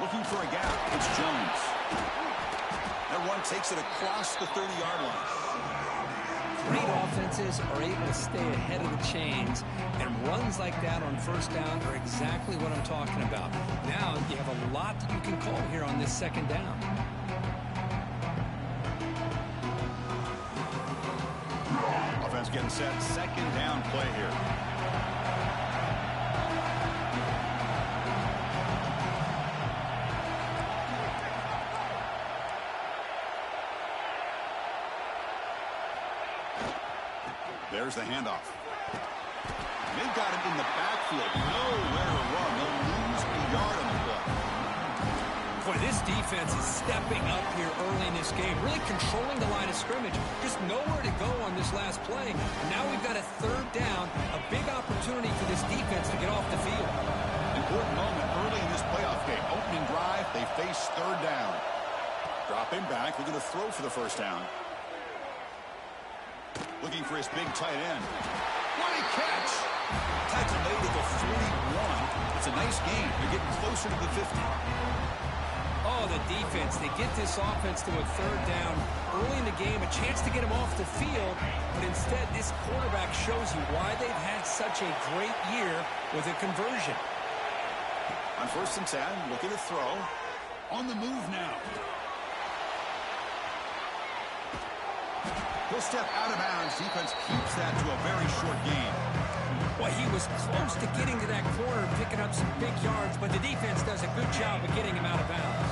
Looking for a gap. It's Jones. That run takes it across the 30-yard line. Great offenses are able to stay ahead of the chains, and runs like that on first down are exactly what I'm talking about. Now you have a lot that you can call here on this second down. Offense getting set. Second down play here. There's the handoff. They've got it in the backfield. Nowhere to run. They'll lose a yard on the play. Boy, this defense is stepping up here early in this game, really controlling the line of scrimmage. Just nowhere to go on this last play. And now we've got a third down, a big opportunity for this defense to get off the field. Important moment early in this playoff game. Opening drive, they face third down. Dropping back, they're going to throw for the first down. Looking for his big tight end. What a catch! Tackle made at the 41. It's a nice game. They're getting closer to the 50. Oh, the defense. They get this offense to a third down early in the game, a chance to get him off the field, but instead this quarterback shows you why they've had such a great year with a conversion. On 1st and 10, looking to throw. On the move now. He'll step out of bounds. Defense keeps that to a very short game. Well, he was close to getting to that corner and picking up some big yards, but the defense does a good job of getting him out of bounds.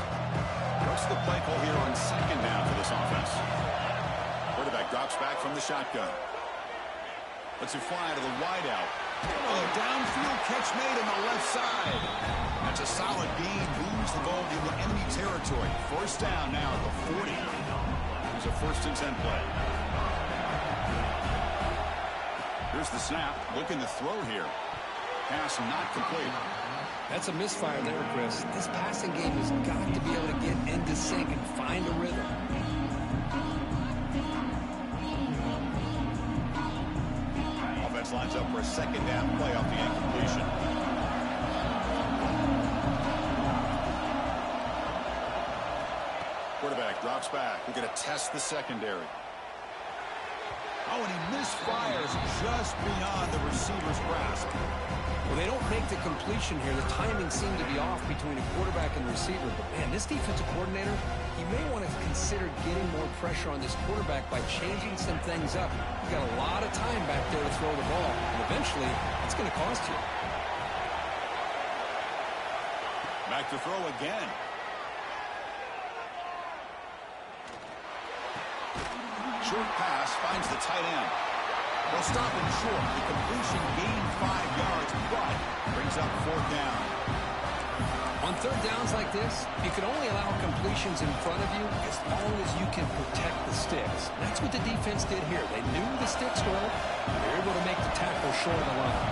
What's the play call here on second down for this offense? Quarterback drops back from the shotgun. Lets it fly to the wideout. Oh, downfield catch made on the left side. That's a solid gain. Moves the ball into enemy territory. First down now at the 40. Here's a 1st and 10 play. Here's the snap. Looking to throw here. Pass not complete. That's a misfire there, Chris. This passing game has got to be able to get into sync and find a rhythm. Offense lines up for a second down play off the incompletion. Quarterback drops back. We're going to test the secondary. Oh, and he misfires just beyond the receiver's grasp. Well, they don't make the completion here. The timing seemed to be off between a quarterback and the receiver. But, man, this defensive coordinator, he may want to consider getting more pressure on this quarterback by changing some things up. You've got a lot of time back there to throw the ball. And eventually, it's going to cost you. Back to throw again. Short pass finds the tight end. They'll stop him short. The completion gained 5 yards, but brings up 4th down. On third downs like this, you can only allow completions in front of you as long as you can protect the sticks. That's what the defense did here. They knew the sticks well. They were able to make the tackle short of the line.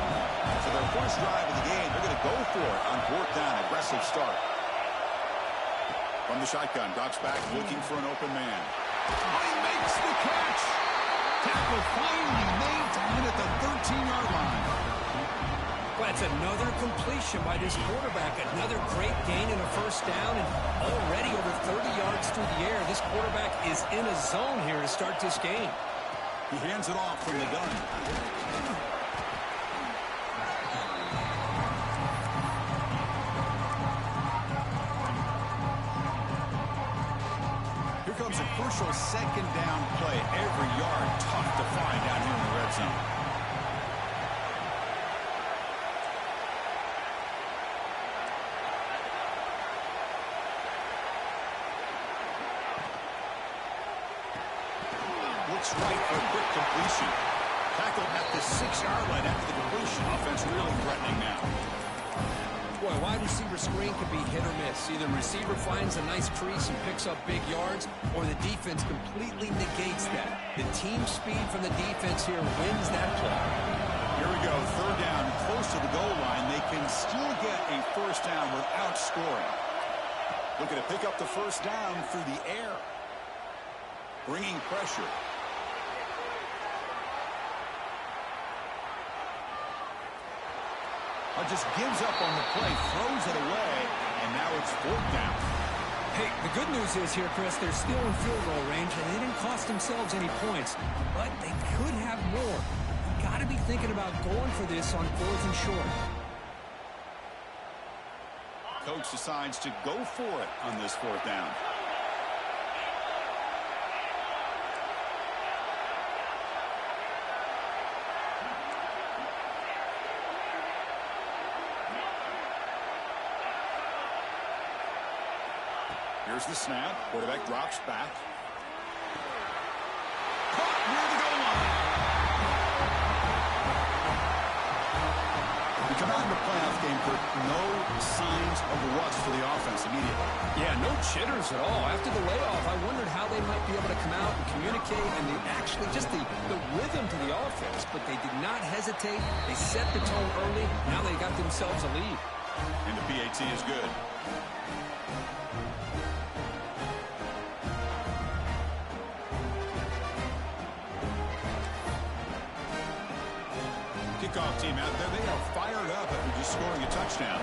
For their first drive of the game, they're going to go for it on 4th down. Aggressive start. From the shotgun, drops back, looking for an open man. He makes the catch. Tackle finally made to end at the 13-yard line. Well, that's another completion by this quarterback. Another great gain in a first down, and already over 30 yards through the air. This quarterback is in a zone here to start this game. He hands it off from the gun. A crucial second down play. Every yard tough to find down here in the red zone. Looks right for a quick completion. Tackle at the 6-yard line after the completion. Offense really threatening now. Boy, wide receiver screen could be hit or miss. Either receiver finds a nice crease and picks up big yards, or the defense completely negates that. The team speed from the defense here wins that play. Here we go, third down, close to the goal line. They can still get a first down without scoring. Looking to pick up the first down through the air. Bringing pressure. Just gives up on the play, throws it away, and now it's 4th The good news is here, Chris, they're still in field goal range, and they didn't cost themselves any points. But they could have more. You got to be thinking about going for this on 4th and short. Coach decides to go for it on this 4th down. Here's the snap. Quarterback drops back. Caught near the goal line. We come out in the playoff game, Kurt. No signs of rust for the offense immediately. Yeah, no jitters at all. After the layoff, I wondered how they might be able to come out and communicate and actually just the rhythm to the offense. But they did not hesitate. They set the tone early. Now they got themselves a lead. And the PAT is good. Kickoff team out there. They are fired up after just scoring a touchdown.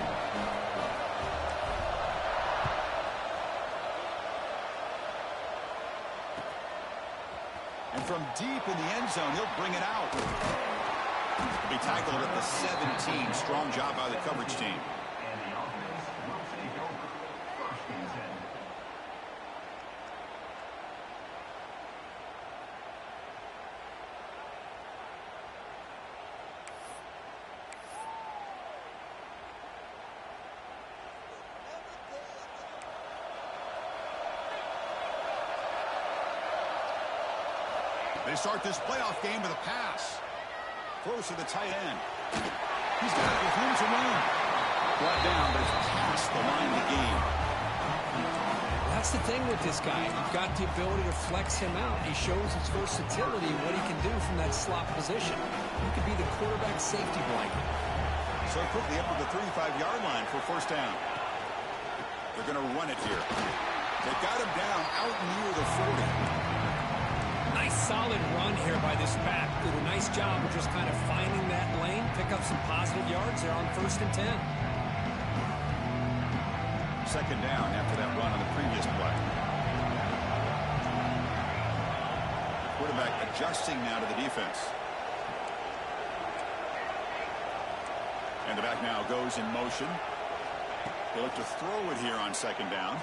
And from deep in the end zone, he'll bring it out. He'll be tackled at the 17. Strong job by the coverage team. They start this playoff game with a pass. Throws to the tight end. He's got it with room to run. Brought down, but it's past the line of the game. That's the thing with this guy. You've got the ability to flex him out. He shows his versatility and what he can do from that slot position. He could be the quarterback safety blanket. So quickly up to the 35-yard line for 1st down. They're going to run it here. They got him down out near the 40. Nice solid run here by this back. Did a nice job of just kind of finding that lane, pick up some positive yards there on 1st and 10. 2nd down after that run on the previous play. The quarterback adjusting now to the defense. And the back now goes in motion. They look to throw it here on 2nd down.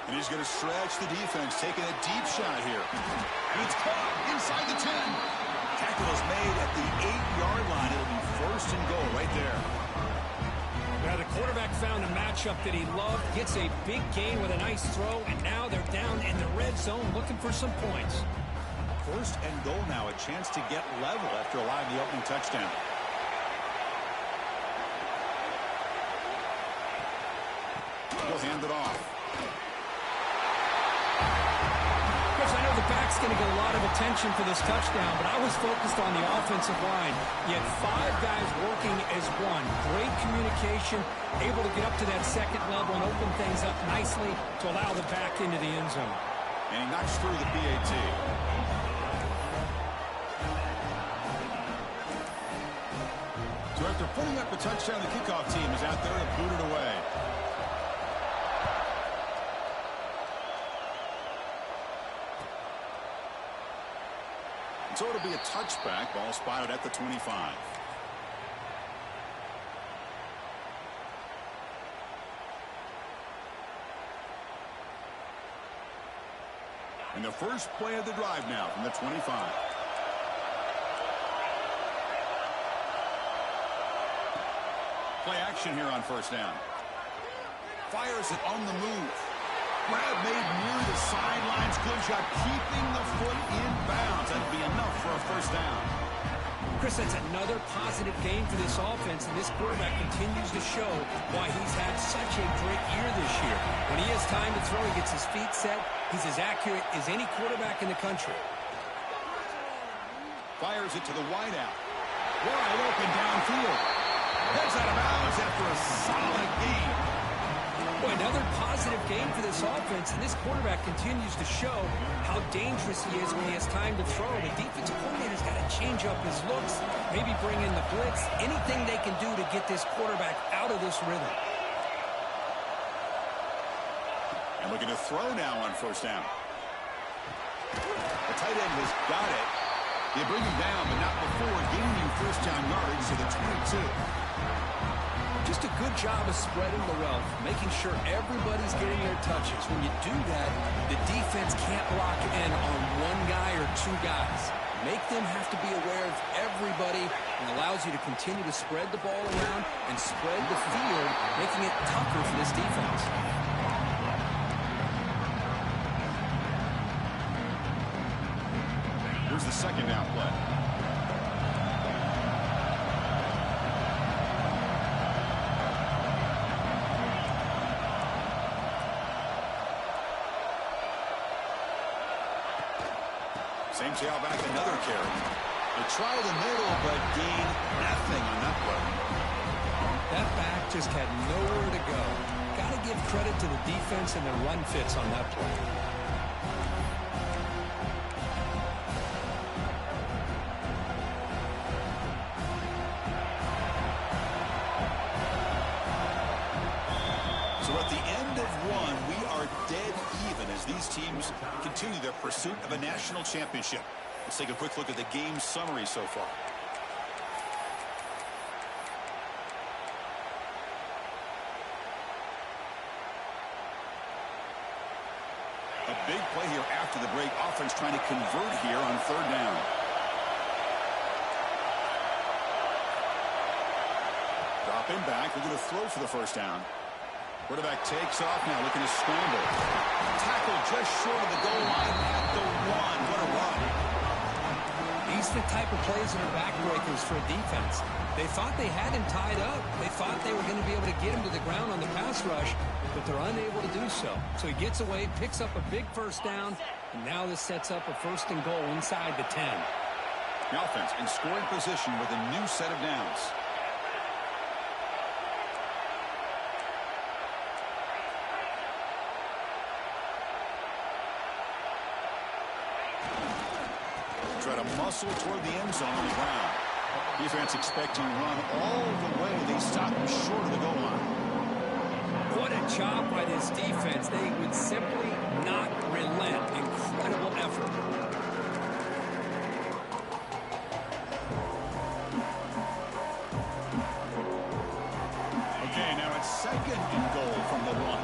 And he's going to stretch the defense, taking a deep shot here. And it's caught inside the 10. Tackle is made at the 8-yard line. It'll be 1st and goal right there. Now the quarterback found a matchup that he loved, gets a big gain with a nice throw, and now they're down in the red zone looking for some points. 1st and goal now, a chance to get level after allowing the opening touchdown. He'll hand it off. I know the back's going to get a lot of attention for this touchdown, but I was focused on the offensive line. You had 5 guys working as one. Great communication, able to get up to that 2nd level and open things up nicely to allow the back into the end zone. And he knocks through the PAT. So after putting up the touchdown, the kickoff team is out there to boot it away. So it'll be a touchback. Ball spotted at the 25. And the first play of the drive now from the 25. Play action here on 1st down. Fires it on the move. Grab made near the sidelines. Good job keeping the foot in bounds. That'll be enough for a 1st down. Chris, that's another positive game for this offense, and this quarterback continues to show why he's had such a great year this year. When he has time to throw, he gets his feet set. He's as accurate as any quarterback in the country. Fires it to the wideout. Wide open downfield. Heads out of bounds after a solid game. Boy, another positive game for this offense, and this quarterback continues to show how dangerous he is when he has time to throw. The defensive coordinator's got to change up his looks, maybe bring in the blitz, anything they can do to get this quarterback out of this rhythm. And looking to throw now on first down. The tight end has got it. They bring him down, but not before gaining first down yardage to the 22. Just a good job of spreading the wealth, making sure everybody's getting their touches. When you do that, the defense can't lock in on one guy or two guys. Make them have to be aware of everybody, and allows you to continue to spread the ball around and spread the field, making it tougher for this defense. Here's the second down play. Same tailback, another carry. They try the middle, but gain nothing on that play. That back just had nowhere to go. Got to give credit to the defense and their run fits on that play. So at the end of one, we are dead even as these teams continue their pursuit of a national championship. Let's take a quick look at the game summary so far. A big play here after the break. Offense trying to convert here on third down. Dropping back. Looking to throw for the first down. Quarterback takes off now, looking to scramble. Tackle just short of the goal line at the one. What a run. These are the type of plays that are backbreakers for a defense. They thought they had him tied up. They thought they were going to be able to get him to the ground on the pass rush, but they're unable to do so. So he gets away, picks up a big first down, and now this sets up a first and goal inside the 10. The offense in scoring position with a new set of downs. Try to muscle toward the end zone on the ground. Defense expecting run all the way. They stop him short of the goal line. What a job by this defense. They would simply not relent. Incredible effort. Okay, now it's second and goal from the one.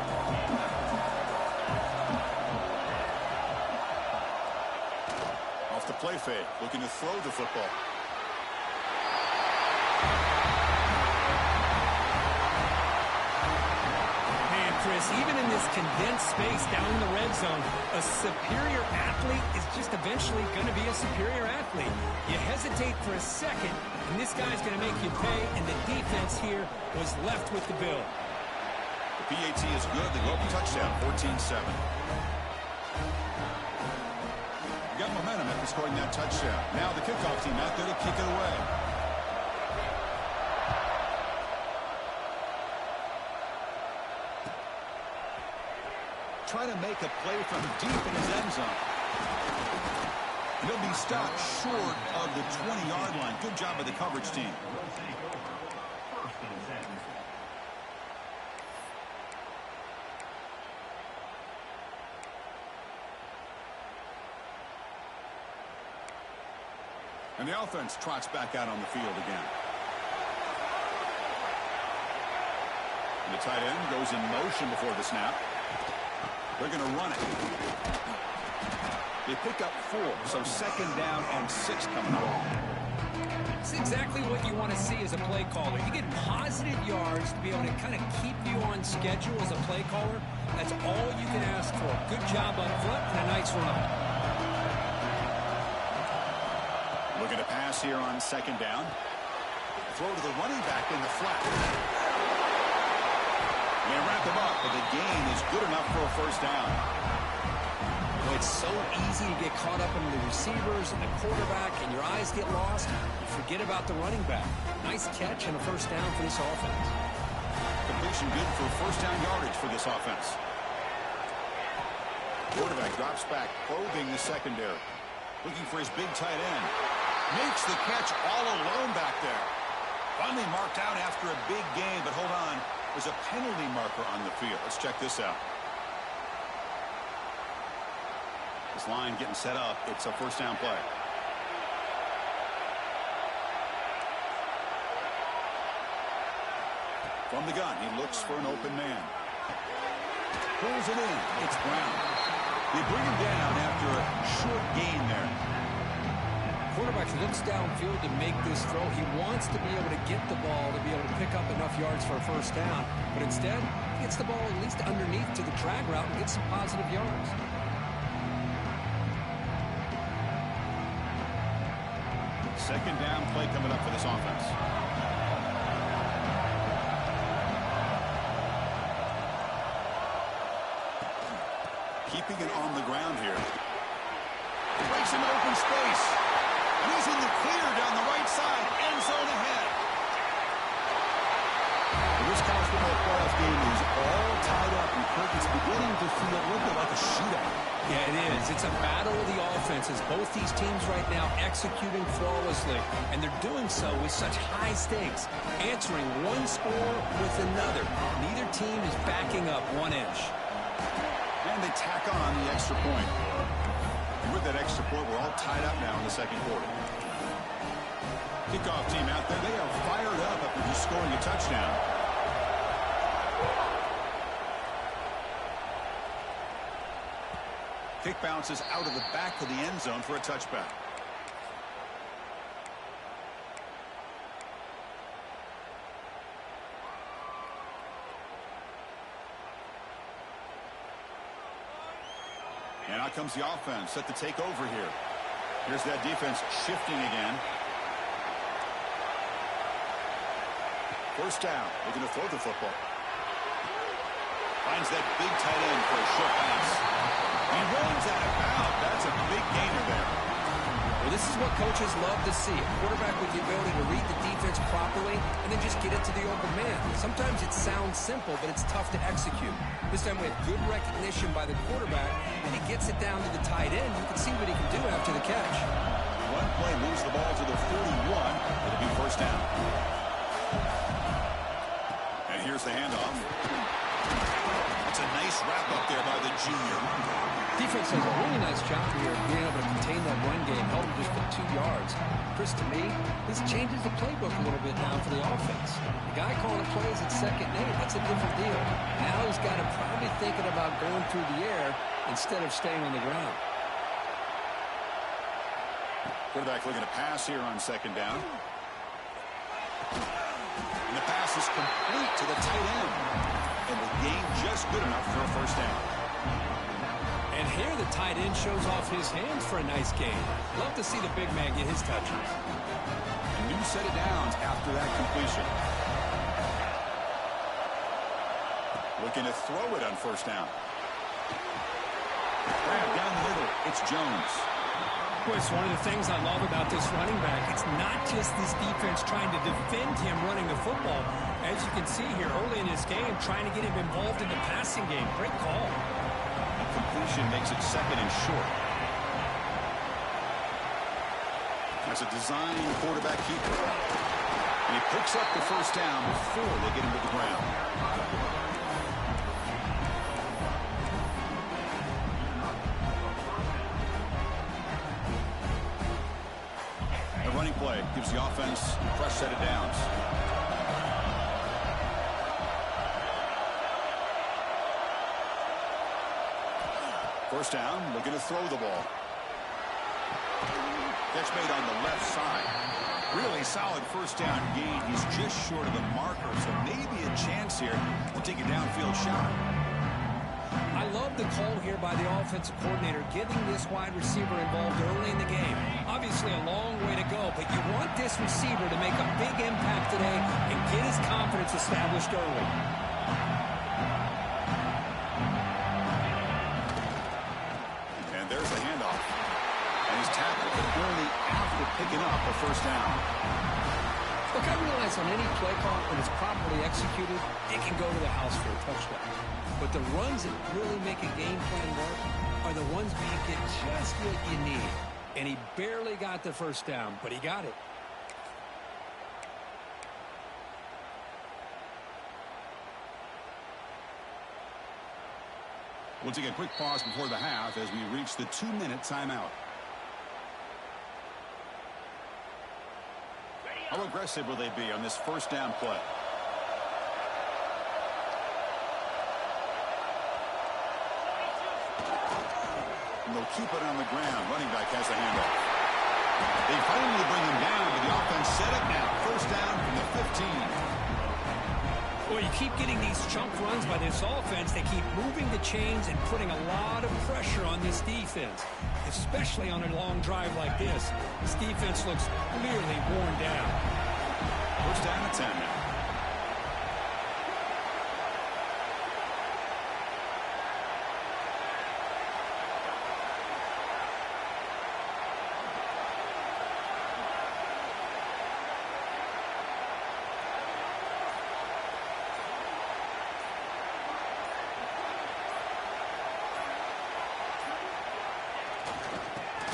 The play fake, looking to throw the football. Man, Chris, even in this condensed space down in the red zone, a superior athlete is just eventually going to be a superior athlete. You hesitate for a second, and this guy's going to make you pay, and the defense here was left with the bill. The PAT is good. They go up touchdown, 14-7. Got momentum after scoring that touchdown. Now the kickoff team out there to kick it away. Trying to make a play from deep in his end zone. He'll be stopped short of the 20-yard line. Good job by the coverage team. And the offense trots back out on the field again. And the tight end goes in motion before the snap. They're going to run it. They pick up 4, so second down and 6 coming up. It's exactly what you want to see as a play caller. You get positive yards to be able to kind of keep you on schedule as a play caller. That's all you can ask for. Good job up front and a nice run. Looking to pass here on second down. Throw to the running back in the flat. They wrap him up, but the gain is good enough for a first down. Well, it's so easy to get caught up in the receivers and the quarterback, and your eyes get lost. You forget about the running back. Nice catch and a first down for this offense. Completion good for first down yardage for this offense. Quarterback drops back, probing the secondary. Looking for his big tight end. Makes the catch all alone back there. Finally marked out after a big gain, but hold on. There's a penalty marker on the field. Let's check this out. This line getting set up. It's a first down play. From the gun, he looks for an open man. Pulls it in. It's Brown. They bring him down after a short gain there. Quarterback looks downfield to make this throw. He wants to be able to get the ball to be able to pick up enough yards for a first down. But instead, he gets the ball at least underneath to the drag route and gets some positive yards. Second down play coming up for this offense. Keeping it on the ground here. Breaks him in open space. And he's in the clear down the right side. End zone ahead. This college football playoff game is all tied up. And Kirk, it's beginning to feel a little bit like a shootout. Yeah, it is. It's a battle of the offenses. Both these teams right now executing flawlessly. And they're doing so with such high stakes. Answering one score with another. Neither team is backing up 1 inch. And they tack on the extra point. And with that extra point, we're all tied up now in the second quarter. Kickoff team out there. They are fired up after just scoring a touchdown. Kick bounces out of the back of the end zone for a touchback. And out comes the offense, set to take over here. Here's that defense shifting again. First down, looking to throw the football. Finds that big tight end for a short pass. He runs out of bounds. That's a big gainer there. Well, this is what coaches love to see. A quarterback with the ability to read the defense properly and then just get it to the open man. Sometimes it sounds simple, but it's tough to execute. This time we have good recognition by the quarterback, and he gets it down to the tight end. You can see what he can do after the catch. One play moves the ball to the 41. It'll be first down. And here's the handoff. That's a nice wrap up there by the junior. Defense does a really nice job here of being able to contain that run game, held him just for 2 yards. Chris, to me, this changes the playbook a little bit now for the offense. The guy calling the plays at 2nd and 8, that's a different deal. Now he's got to probably thinking about going through the air instead of staying on the ground. Quarterback looking to pass here on 2nd down. And the pass is complete to the tight end. And the gain just good enough for a first down. And here the tight end shows off his hands for a nice gain. Love to see the big man get his touches. A new set of downs after that completion. Looking to throw it on first down. Grab down the middle. It's Jones. Boy, it's one of the things I love about this running back. It's not just this defense trying to defend him running the football. As you can see here early in this game, trying to get him involved in the passing game. Great call. Completion makes it 2nd and short. That's a design quarterback keeper. And he picks up the first down before they get him to the ground. A running play gives the offense a fresh set of downs. First down, looking to throw the ball. Catch made on the left side. Really solid first down gain. He's just short of the marker, so maybe a chance here to take a downfield shot. I love the call here by the offensive coordinator, getting this wide receiver involved early in the game. Obviously a long way to go, but you want this receiver to make a big impact today and get his confidence established early. There's the handoff. And he's tackled, but only after picking up a first down. Look, I realize on any play call, when it's properly executed, it can go to the house for a touchdown. But the runs that really make a game plan work are the ones where you get just what you need. And he barely got the first down, but he got it. We'll take a quick pause before the half as we reach the 2-minute timeout. How aggressive will they be on this first down play? And they'll keep it on the ground. Running back has the handoff. They finally bring him down, but the offense set it now. First down from the 15. Well, you keep getting these chunk runs by this offense. They keep moving the chains and putting a lot of pressure on this defense, especially on a long drive like this. This defense looks clearly worn down. First down and 10 now.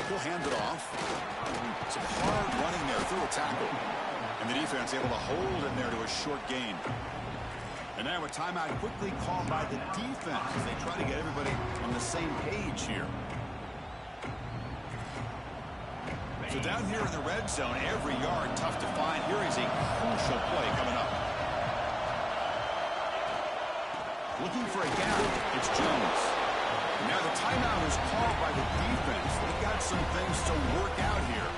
He'll hand it off. Some hard running there through a tackle. And the defense able to hold in there to a short gain. And now a timeout quickly called by the defense as they try to get everybody on the same page here. So down here in the red zone, every yard tough to find. Here is a crucial play coming up. Looking for a gap. It's Jones. Now the timeout is called by the defense. They've got some things to work out here.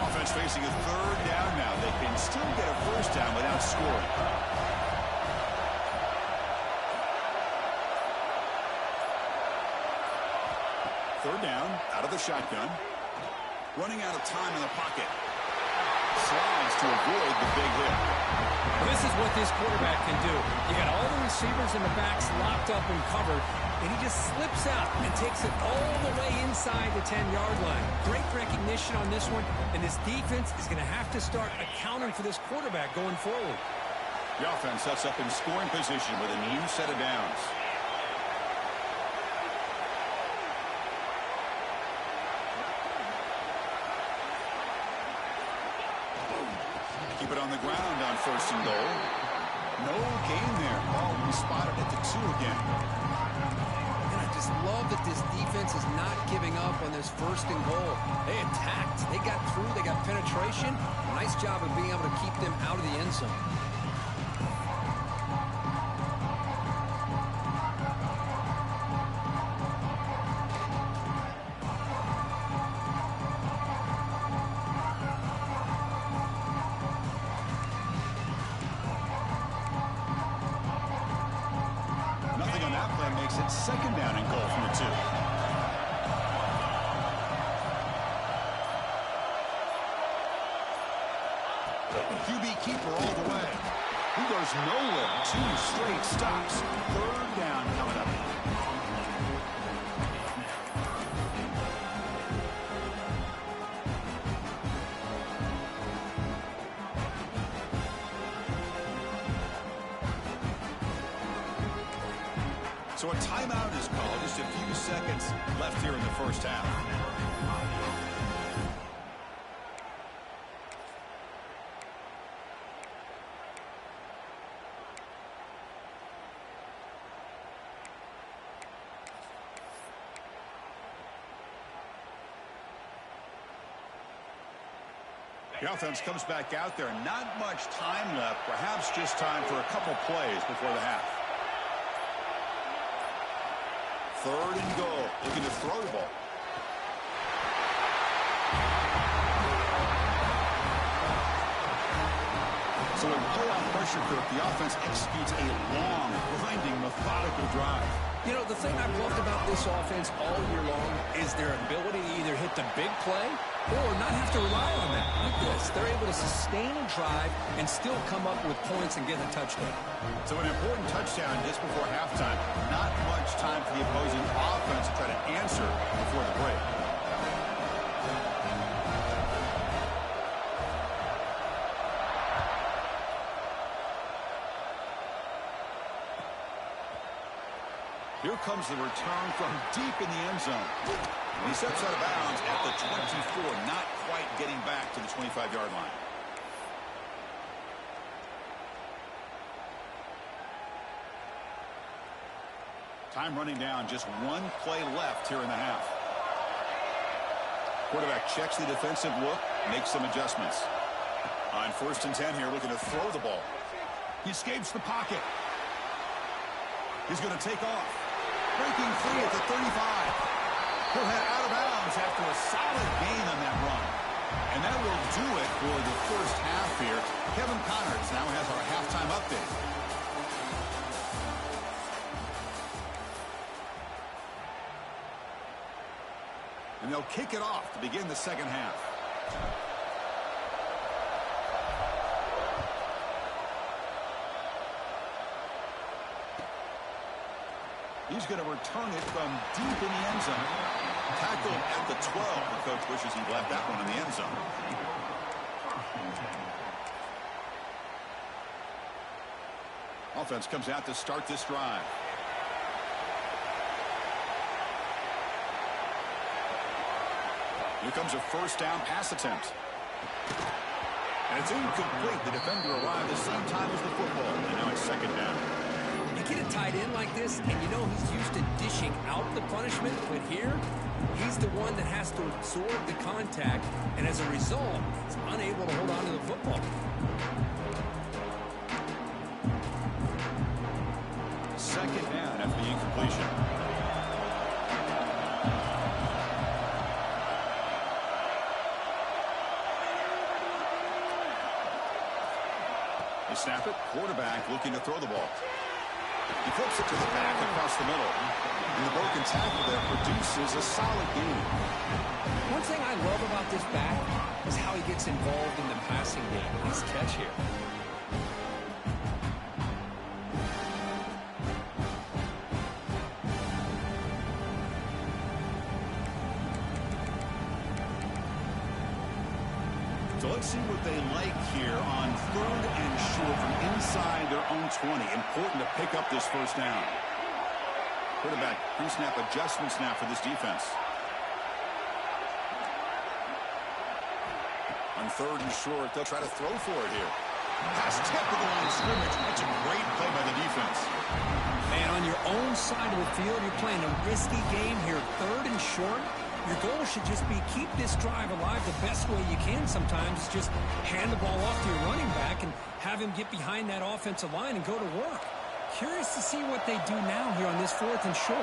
Offense facing a third down now. They can still get a first down without scoring. Third down, out of the shotgun. Running out of time in the pocket. Slides to avoid the big hit. This is what this quarterback can do. You got all the receivers in the backs locked up and covered, and he just slips out and takes it all the way inside the 10-yard line. Great recognition on this one, and this defense is going to have to start accounting for this quarterback going forward. The offense sets up in scoring position with a new set of downs. Keep it on the ground on first and goal. No gain there. Ball will be spotted at the 2 again. And I just love that this defense is not giving up on this first and goal. They attacked. They got through. They got penetration. Nice job of being able to keep them out of the end zone. Second down and goal from the 2. QB keeper all the way. He goes nowhere. 2 straight stops. Third down coming up. So a timeout is called. Just a few seconds left here in the first half. The offense comes back out there. Not much time left. Perhaps just time for a couple plays before the half. Third and goal. Looking to throw the ball. So in playoff pressure group, the offense executes a long, grinding, methodical drive. You know, the thing I've loved about this offense all year long is their ability to either hit the big play or not have to rely on that. Like this, they're able to sustain a drive and still come up with points and get a touchdown. So an important touchdown just before halftime. Not much time for the opposing offense to try to answer before the break. Here comes the return from deep in the end zone. And he steps out of bounds at the 24, not quite getting back to the 25-yard line. Time running down, just one play left here in the half. Quarterback checks the defensive look, makes some adjustments. On 1st and 10 here, looking to throw the ball. He escapes the pocket. He's going to take off. Breaking free at the 35. He'll head out of bounds after a solid gain on that run. And that will do it for the first half here. Kevin Connors now has our halftime update. And they'll kick it off to begin the second half. He's going to return it from deep in the end zone. Tackled at the 12. The coach wishes he'd left that one in the end zone. Offense comes out to start this drive. Here comes a first down pass attempt. And it's incomplete. The defender arrived the same time as the football. And now it's second down. You get a tight end like this, and you know he's used to dishing out the punishment, but here, he's the one that has to absorb the contact, and as a result, he's unable to hold on to the football. Second down after the incompletion. They snap it. Quarterback looking to throw the ball. He flips it to the back across the middle. And the broken tackle there produces a solid gain. One thing I love about this back is how he gets involved in the passing game. Nice catch here. So let's see what they like here on 3rd and short from inside their own 20. Important to pick up this first down. Quarterback pre-snap adjustments now for this defense. On 3rd and short, they'll try to throw for it here. Pass tip to the line of scrimmage. That's a great play by the defense. Man, on your own side of the field, you're playing a risky game here. 3rd and short. Your goal should just be keep this drive alive the best way you can sometimes. Just hand the ball off to your running back and have him get behind that offensive line and go to work. Curious to see what they do now here on this 4th and short.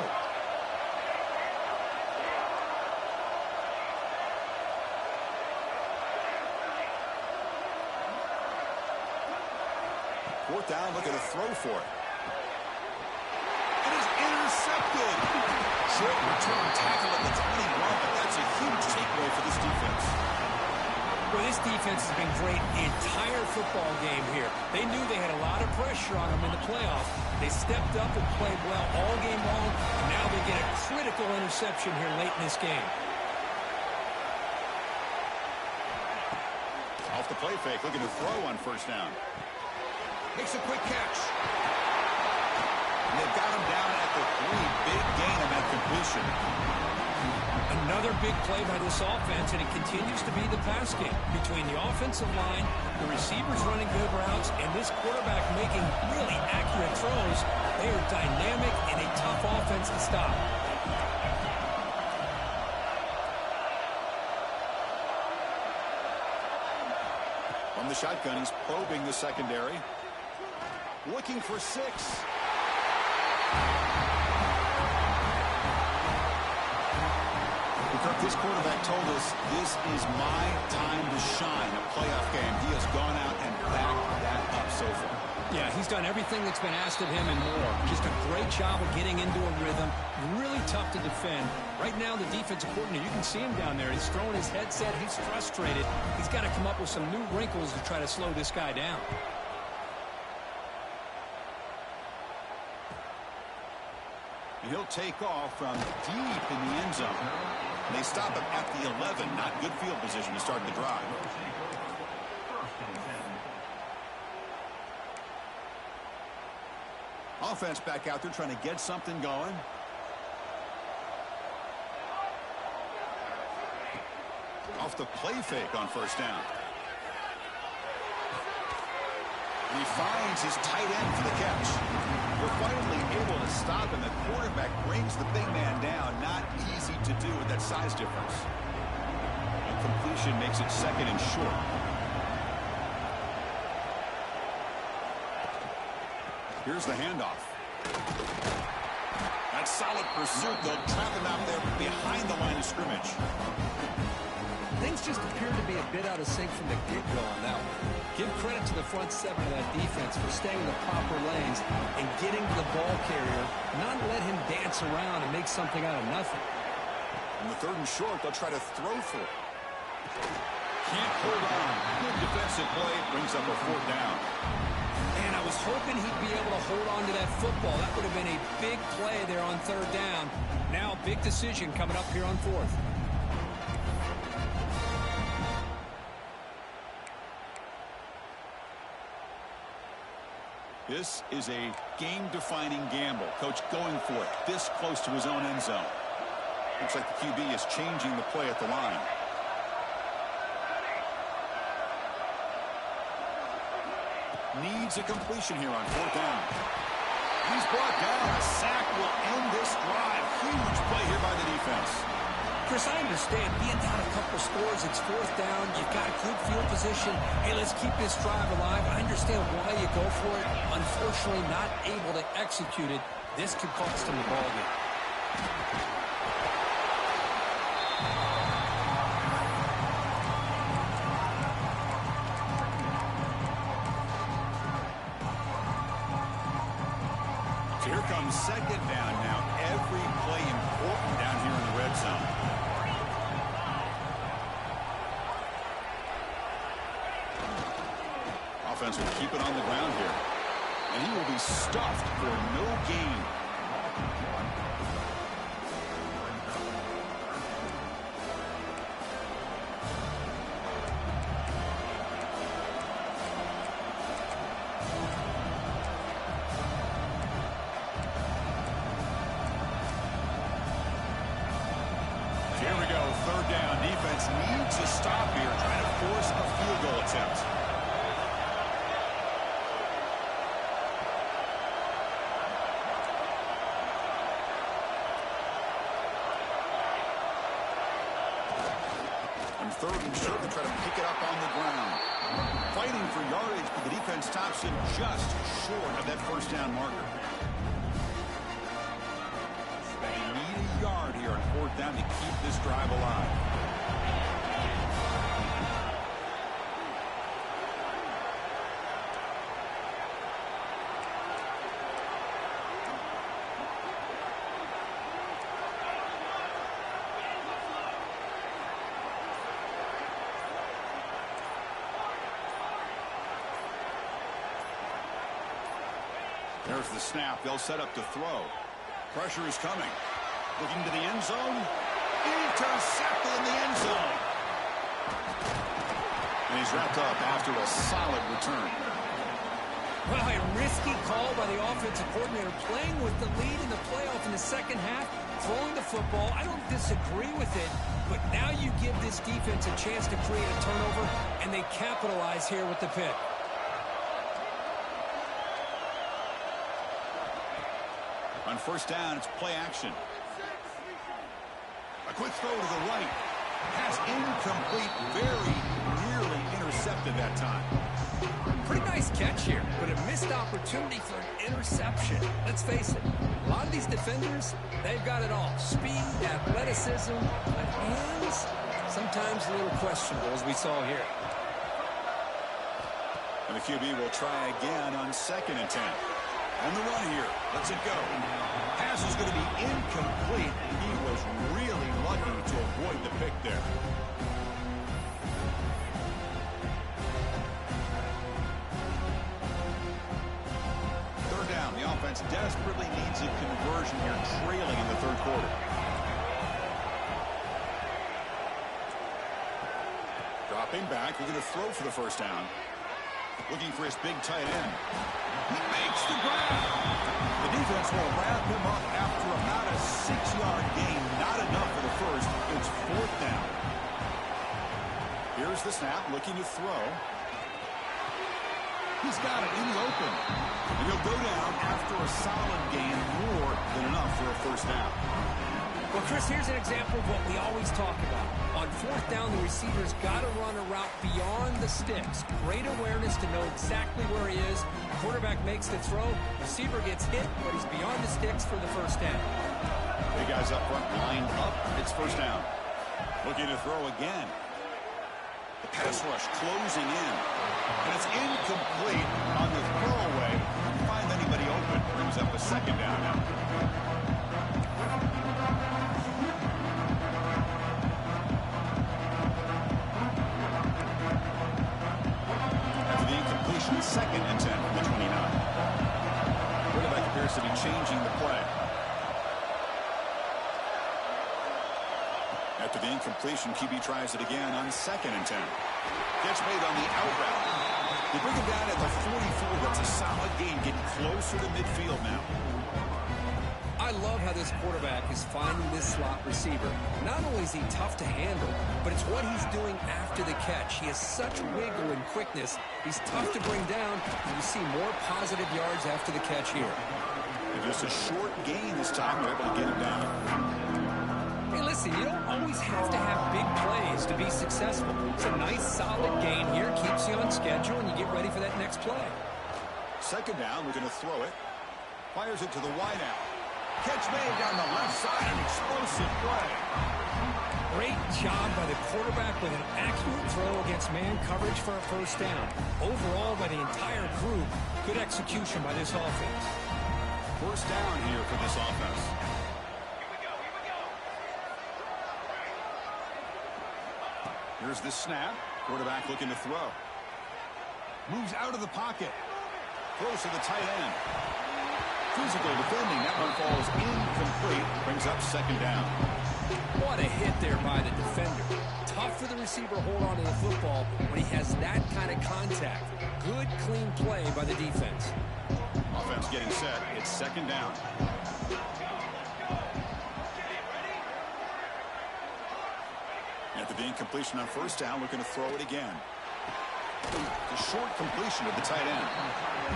Fourth down, looking to throw for it. It is intercepted. Short return tackle at the 21, but that's a huge takeaway for this defense. Well, this defense has been great the entire football game here. They knew they had a lot of pressure on them in the playoffs. They stepped up and played well all game long, and now they get a critical interception here late in this game. Off the play fake, looking to throw on first down. Makes a quick catch. And they've got him down at the 3. Big gain on that completion. Another big play by this offense, and it continues to be the pass game. Between the offensive line, the receivers running good routes, and this quarterback making really accurate throws, they are dynamic and a tough offense to stop. From the shotgun, he's probing the secondary. Looking for 6. This quarterback told us this is my time to shine, a playoff game. He has gone out and backed that up so far. Yeah, he's done everything that's been asked of him and more. Just a great job of getting into a rhythm. Really tough to defend. Right now, the defensive coordinator, you can see him down there. He's throwing his headset. He's frustrated. He's got to come up with some new wrinkles to try to slow this guy down. He'll take off from deep in the end zone. They stop him at the 11. Not good field position to start the drive. offense back out there trying to get something going. Off the play fake on first down. And he finds his tight end for the catch. We're finally able to stop him. The quarterback brings the big man down. Not easy to do with that size difference. And completion makes it second and short. Here's the handoff. That solid pursuit. They'll trap him out there behind the line of scrimmage. Things just appear to be a bit out of sync from the get-go on that one. Give credit to the front seven of that defense for staying in the proper lanes and getting to the ball carrier, not let him dance around and make something out of nothing. On the third and short, they'll try to throw for it. Can't hold on. Good defensive play. Brings up a fourth down. And I was hoping he'd be able to hold on to that football. That would have been a big play there on third down. Now, big decision coming up here on fourth. This is a game-defining gamble. Coach going for it this close to his own end zone. Looks like the QB is changing the play at the line. Needs a completion here on fourth down. He's brought down. A sack will end this drive. Huge play here by the defense. Chris, I understand being down a couple scores, it's fourth down, you've got good field position. Hey, let's keep this drive alive. I understand why you go for it. Unfortunately, not able to execute it. This could cost him the ball game. So here comes second down now. Every play important down here in the red zone. Offense will keep it on the ground here. And he will be stuffed for no gain. Here we go, third down. Defense needs a stop here, trying to force a field goal attempt. On third and short, they try to pick it up on the ground. Fighting for yardage, but the defense stops him just short of that first down marker. Yard here on fourth down to keep this drive alive. There's the snap. They'll set up to throw. Pressure is coming. Looking to the end zone. Intercepted in the end zone. And he's wrapped up after a solid return. Well, a risky call by the offensive coordinator, playing with the lead in the playoff in the second half, throwing the football. I don't disagree with it, but now you give this defense a chance to create a turnover, and they capitalize here with the pick. On first down, it's play action. A quick throw to the right. Pass incomplete, very nearly intercepted that time. Pretty nice catch here, but a missed opportunity for an interception. Let's face it, a lot of these defenders, they've got it all. Speed, athleticism, but hands, sometimes a little questionable, as we saw here. And the QB will try again on second and 10. On the run here. Let's it go. Pass is going to be incomplete. He was really lucky to avoid the pick there. Third down. The offense desperately needs a conversion here, trailing in the third quarter. Dropping back. We're going to throw for the first down. Looking for his big tight end. He makes the grab. The defense will wrap him up after about a 6-yard gain. Not enough for the first. It's 4th down. Here's the snap, looking to throw. He's got it in the open. And he'll go down after a solid gain, more than enough for a first down. Well, Chris, here's an example of what we always talk about. On 4th down, the receiver's got to run a route beyond the sticks. Great awareness to know exactly where he is. Quarterback makes the throw. Receiver gets hit, but he's beyond the sticks for the first down. Big guys up front lined up. It's first down. Looking to throw again. The pass rush closing in. And it's incomplete on the throwaway. Couldn't find anybody open. Brings up a second down now. After the incompletion, 2nd and 10 from the 29. Quarterback appears to be changing the play. After the incompletion, QB tries it again on 2nd and 10. Catch made on the out route. They bring him down at the 44. That's a solid gain, getting closer to midfield now. I love how this quarterback is finding this slot receiver. Not only is he tough to handle, but it's what he's doing after the catch. He has such wiggle and quickness. He's tough to bring down, and you see more positive yards after the catch here. And just a short gain this time. They're able to get him down. Hey, listen, you don't always have to have big plays to be successful. It's a nice, solid gain here. Keeps you on schedule, and you get ready for that next play. 2nd down, we're going to throw it. Fires it to the wideout. Catch made down the left side. An explosive play. Great job by the quarterback with an accurate throw against man coverage for a first down. Overall, by the entire group, good execution by this offense. First down here for this offense. Here's the snap. Quarterback looking to throw. Moves out of the pocket. Throws to the tight end. Physical defending. That one falls incomplete. Brings up 2nd down. What a hit there by the defender. Tough for the receiver to hold on to the football when he has that kind of contact. Good, clean play by the defense. Offense getting set. It's 2nd down. After the incompletion on first down, looking to throw it again. The short completion of the tight end.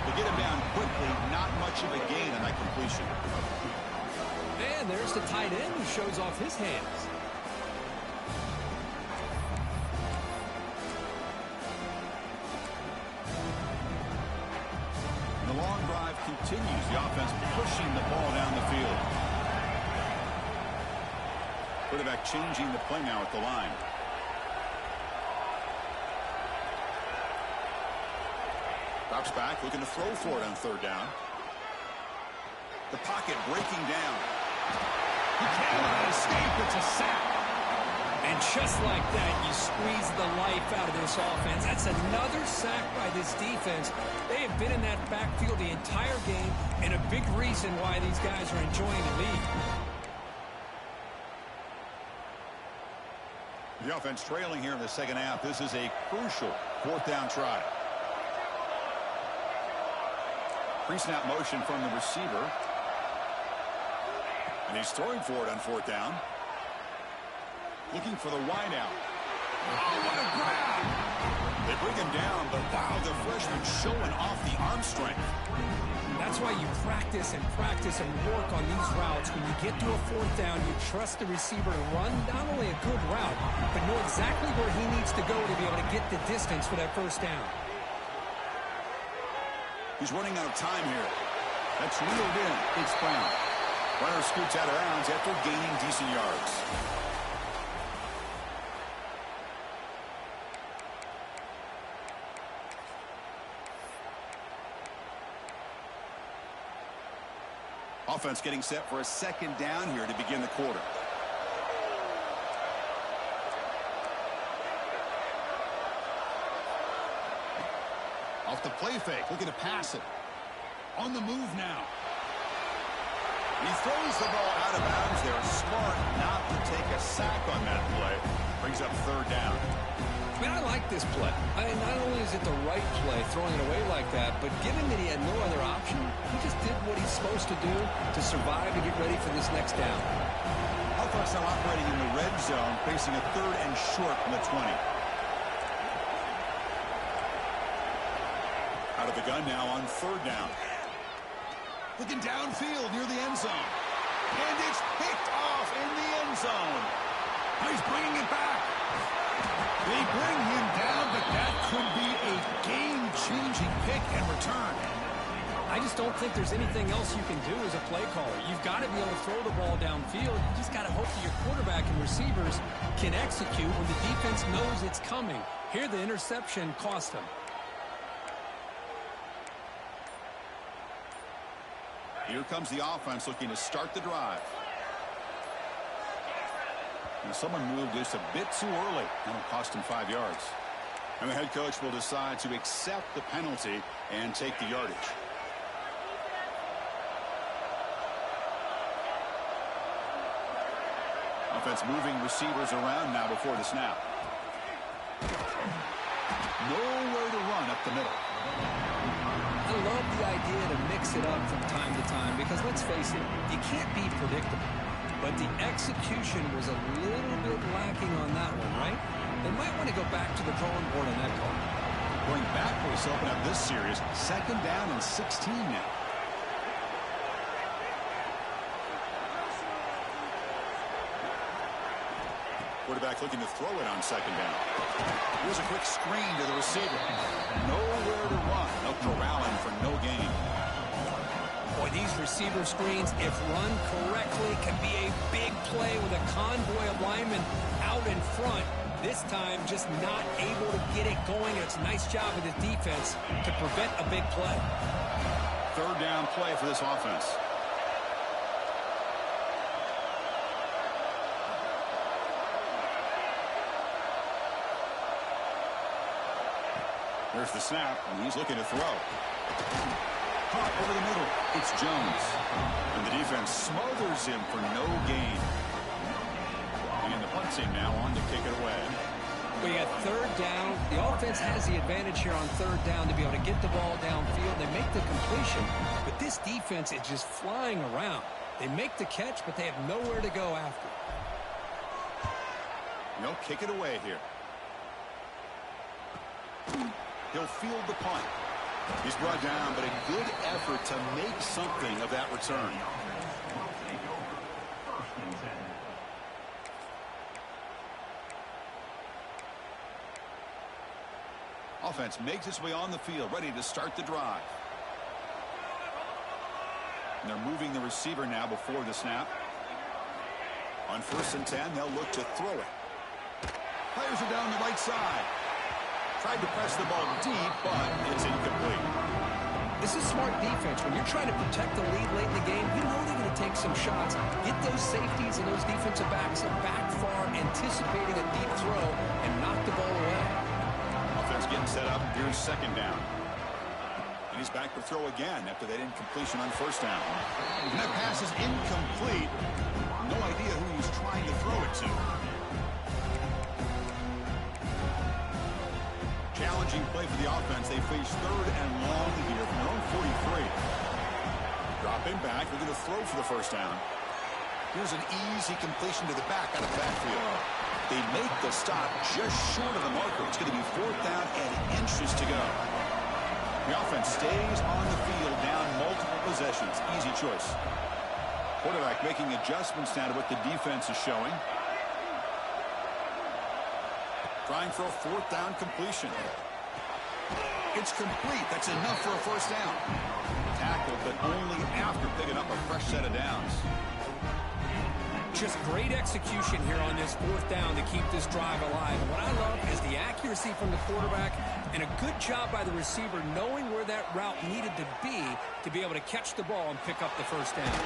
They get him down quickly. Not much of a gain on that completion. And there's the tight end who shows off his hands. The long drive continues. The offense pushing the ball down the field. Quarterback changing the play now at the line. Drops back, looking to throw for it on 3rd down. The pocket breaking down. He cannot escape. It's a sack. And just like that, you squeeze the life out of this offense. That's another sack by this defense. They have been in that backfield the entire game, and a big reason why these guys are enjoying the lead. The offense trailing here in the 2nd half. This is a crucial 4th down try. Pre-snap motion from the receiver. And he's throwing for it on 4th down. Looking for the wideout. Oh, what a grab! They bring him down, but wow, the freshman showing off the arm strength. That's why you practice and work on these routes. When you get to a 4th down, you trust the receiver to run not only a good route, but know exactly where he needs to go to be able to get the distance for that first down. He's running out of time here. That's reeled in. It's Brown. Runner scoots out of bounds after gaining decent yards. Offense getting set for a 2nd down here to begin the quarter. Off the play fake, looking to pass it. On the move now. He throws the ball out of bounds there. Smart not to take a sack on that play. Brings up 3rd down. I mean, I like this play. Not only is it the right play, throwing it away like that, but given that he had no other option, he just did what he's supposed to do to survive and get ready for this next down. Offense now operating in the red zone, facing a 3rd and short from the 20. Out of the gun now on 3rd down. Looking downfield near the end zone. And it's picked off in the end zone. He's bringing it back. They bring him down, but that could be a game-changing pick and return. I just don't think there's anything else you can do as a play caller. You've got to be able to throw the ball downfield. You just got to hope that your quarterback and receivers can execute when the defense knows it's coming. Here, the interception cost him. Here comes the offense looking to start the drive. And someone moved just a bit too early. That'll cost him 5 yards. And the head coach will decide to accept the penalty and take the yardage. Offense moving receivers around now before the snap. Nowhere to run up the middle. I love the idea to mix it up from time to time because, let's face it, you can't be predictable. But the execution was a little bit lacking on that one, right? They might want to go back to the drawing board on that call. Going backwards to open up this series. 2nd down and 16 now. Quarterback looking to throw it on 2nd down. Here's a quick screen to the receiver. Nowhere to run. No corralling for no gain. Boy, these receiver screens, if run correctly, can be a big play with a convoy of linemen out in front. This time, just not able to get it going. It's a nice job of the defense to prevent a big play. 3rd down play for this offense. There's the snap, and he's looking to throw. Caught over the middle. It's Jones. And the defense smothers him for no gain. And the punt team now on to kick it away. We got 3rd down. The offense has the advantage here on 3rd down to be able to get the ball downfield. They make the completion, but this defense is just flying around. They make the catch, but they have nowhere to go after. They'll kick it away here. He'll field the punt. He's brought down, but a good effort to make something of that return. Offense makes its way on the field, ready to start the drive. And they're moving the receiver now before the snap. On 1st and 10, they'll look to throw it. Players are down the right side. Tried to press the ball deep, but it's incomplete. This is smart defense. When you're trying to protect the lead late in the game, you know they're going to take some shots. Get those safeties and those defensive backs back far, anticipating a deep throw, and knock the ball away. Offense getting set up. Here's 2nd down. And he's back to throw again after that incompletion on 1st down. And that pass is incomplete. No idea who he's trying to throw it to. Challenging play for the offense. They face 3rd and long here from their own 43. Dropping back. They're going to throw for the 1st down. Here's an easy completion to the back out of the backfield. They make the stop just short of the marker. It's going to be 4th down and inches to go. The offense stays on the field down multiple possessions. Easy choice. Quarterback making adjustments now to what the defense is showing. Trying for a 4th down completion. It's complete. That's enough for a 1st down. Tackled, but only after picking up a fresh set of downs. Just great execution here on this 4th down to keep this drive alive. And what I love is the accuracy from the quarterback and a good job by the receiver knowing where that route needed to be able to catch the ball and pick up the 1st down.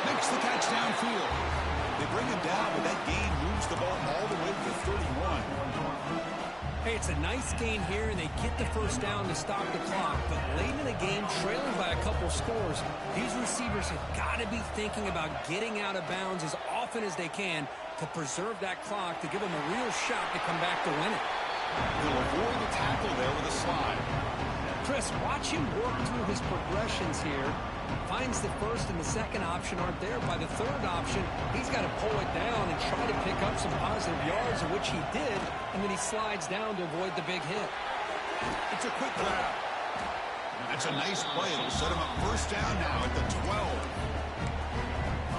Makes the catch downfield. They bring him down, but that gain moves the ball all the way to 31. Hey, it's a nice gain here, and they get the 1st down to stop the clock. But late in the game, trailing by a couple scores, these receivers have got to be thinking about getting out of bounds as often as they can to preserve that clock, to give them a real shot to come back to win it. He'll avoid the tackle there with a slide. Chris, watch him work through his progressions here. Finds the first and the second option aren't there. By the third option, he's got to pull it down and try to pick up some positive yards, which he did, and then he slides down to avoid the big hit. It's a quick grab. That's a nice play. It'll set him up first down now at the 12.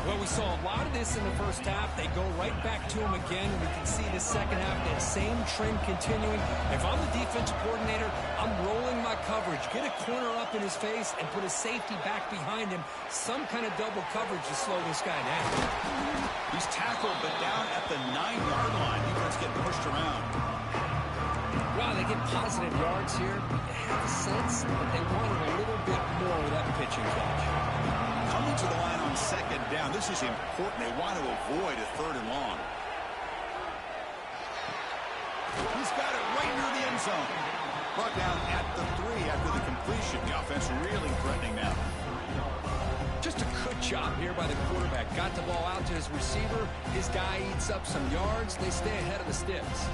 Well, we saw a lot of this in the first half. They go right back to him again. We can see the second half, that same trend continuing. If I'm the defensive coordinator, I'm rolling my coverage. Get a corner up in his face and put a safety back behind him. Some kind of double coverage to slow this guy down. He's tackled, but down at the 9-yard line. Defense getting pushed around. Wow, they get positive yards here. You have a sense that they wanted a little bit more with that pitching catch. Coming to the line on second down. This is important. They want to avoid a 3rd and long. He's got it right near the end zone. Brought down at the 3 after the completion. The offense really threatening now. Just a good job here by the quarterback. Got the ball out to his receiver. His guy eats up some yards. They stay ahead of the Sticks.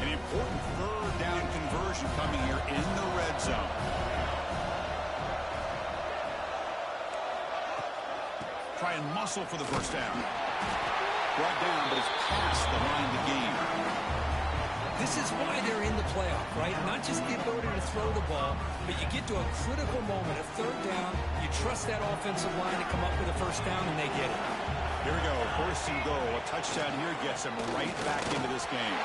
An important 3rd down conversion coming here in the red zone. Try and muscle for the first down. Brought down, but it's past the line to gain. This is why they're in the playoff, right? Not just the ability to throw the ball, but you get to a critical moment, a 3rd down. You trust that offensive line to come up with a first down, and they get it. Here we go, 1st and goal. A touchdown here gets them right back into this game.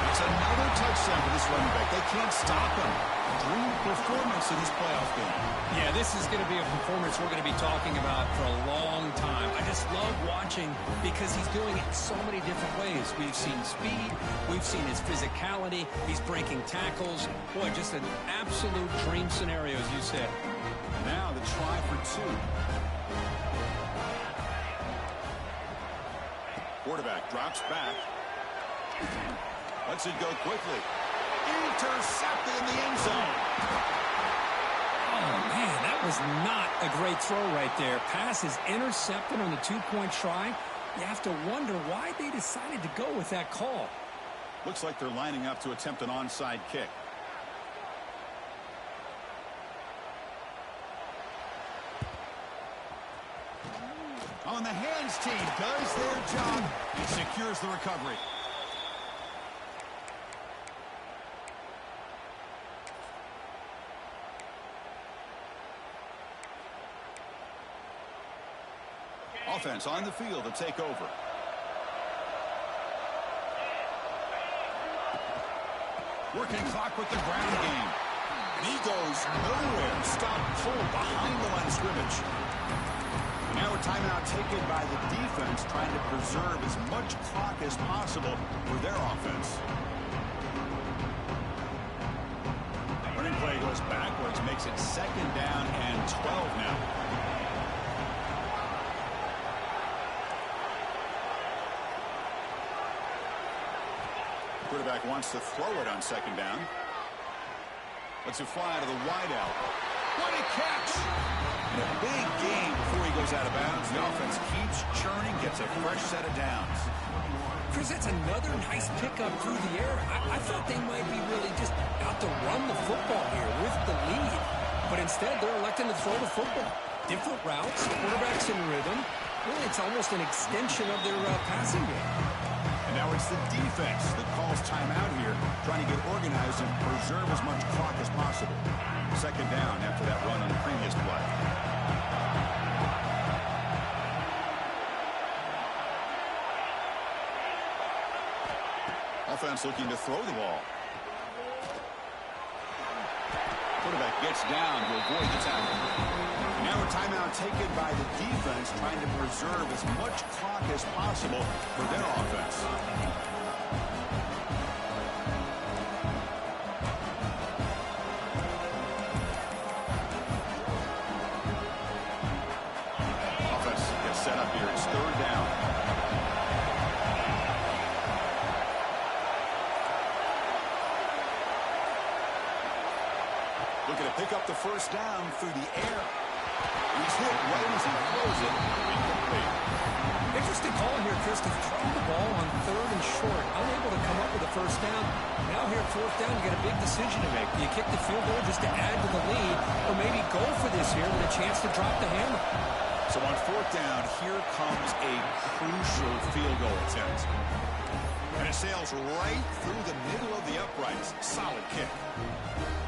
It's another touchdown for this running back. They can't stop him. Dream performance in this playoff game. Yeah, this is going to be a performance we're going to be talking about for a long time. I just love watching because he's doing it so many different ways. We've seen speed. We've seen his physicality. He's breaking tackles. Boy, just an absolute dream scenario, as you said. Now the try for 2. Quarterback drops back. Lets it go quickly. Intercepted in the end zone. Oh, man, that was not a great throw right there. Pass is intercepted on the 2-point try. You have to wonder why they decided to go with that call. Looks like they're lining up to attempt an onside kick. On the hands team does their job and secures the recovery. Offense on the field to take over. Working clock with the ground game. And he goes nowhere. Stop full behind the line of scrimmage. And now a timeout taken by the defense, trying to preserve as much clock as possible for their offense. Running play goes backwards, makes it 2nd down and 12 now. Quarterback wants to throw it on 2nd down. Lets it fly to the wideout. What a catch! And a big gain before he goes out of bounds. The offense keeps churning, gets a fresh set of downs. Chris, that's another nice pickup through the air. I thought they might be really just out to run the football here with the lead. But instead, they're electing to throw the football. Different routes, quarterbacks in rhythm. Really, it's almost an extension of their passing game. And now it's the defense that calls timeout here, trying to get organized and preserve as much clock as possible. 2nd down after that run on the previous play. Offense looking to throw the ball. Quarterback gets down to avoid the tackle. Now a timeout taken by the defense, trying to preserve as much clock as possible for their offense. Offense gets set up here. It's 3rd down. Looking to pick up the first down through the air. He's hit right as he throws it. Incomplete. Interesting call here, Chris, to throw the ball on 3rd and short, unable to come up with a first down. Now here at 4th down, you got a big decision to make. Do you kick the field goal just to add to the lead, or maybe go for this here with a chance to drop the hammer? So on 4th down, here comes a crucial field goal attempt. And it sails right through the middle of the uprights. Solid kick.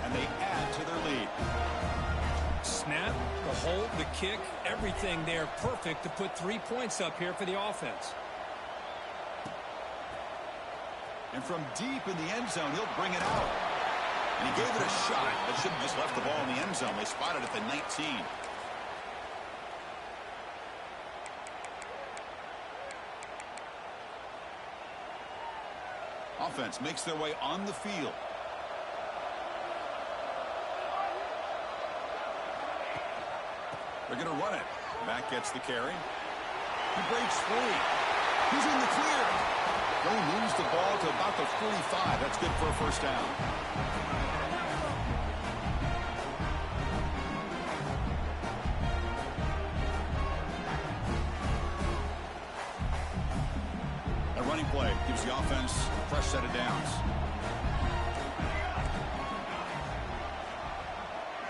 And they add to their lead. Snap, the hold, the kick, everything there perfect to put 3 points up here for the offense. And from deep in the end zone, he'll bring it out. And he gave it a shot, but should have just left the ball in the end zone. They spotted at the 19. Offense makes their way on the field. They're going to run it. Back gets the carry. He breaks free. He's in the clear. They'll lose the ball to about the 45. That's good for a first down. A running play gives the offense a fresh set of downs.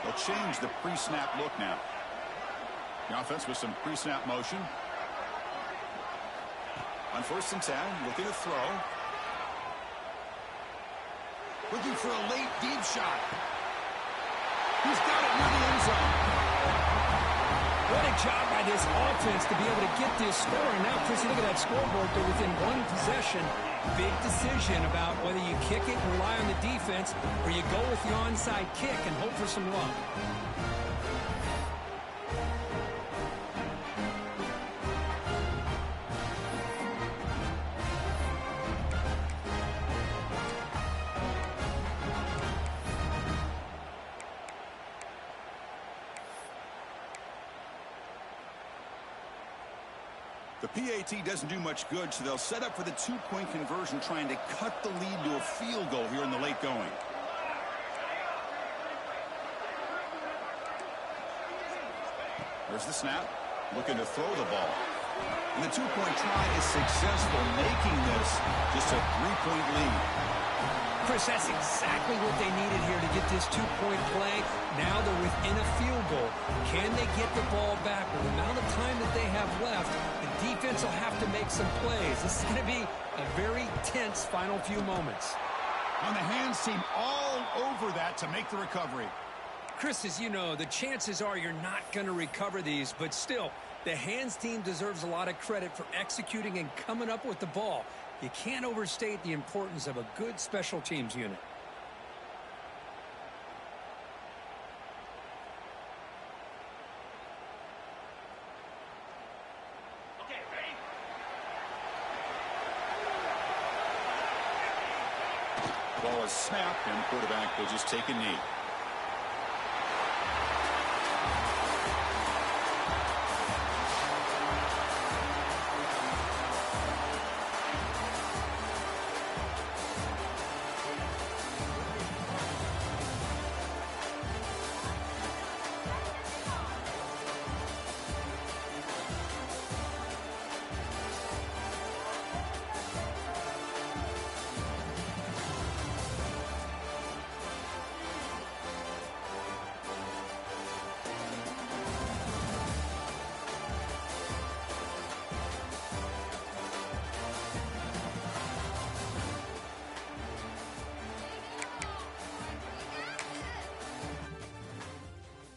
They'll change the pre-snap look now. The offense with some pre-snap motion. On 1st and 10, looking to throw. Looking for a late deep shot. He's got it near the end zone. What a job by this offense to be able to get this score. And now, Chris, you look at that scoreboard. They're within 1 possession. Big decision about whether you kick it and rely on the defense, or you go with the onside kick and hope for some luck. The PAT doesn't do much good, so they'll set up for the 2-point conversion, trying to cut the lead to a field goal here in the late going. There's the snap, looking to throw the ball. And the 2-point try is successful, making this just a 3-point lead. Chris, that's exactly what they needed here to get this 2-point play. Now they're within a field goal. Can they get the ball back? With the amount of time that they have left, the defense will have to make some plays. This is going to be a very tense final few moments. And the hands team all over that to make the recovery. Chris, as you know, the chances are you're not going to recover these, but still, the hands team deserves a lot of credit for executing and coming up with the ball. You can't overstate the importance of a good special teams unit. Okay, ready? Ball is snapped, and the quarterback will just take a knee.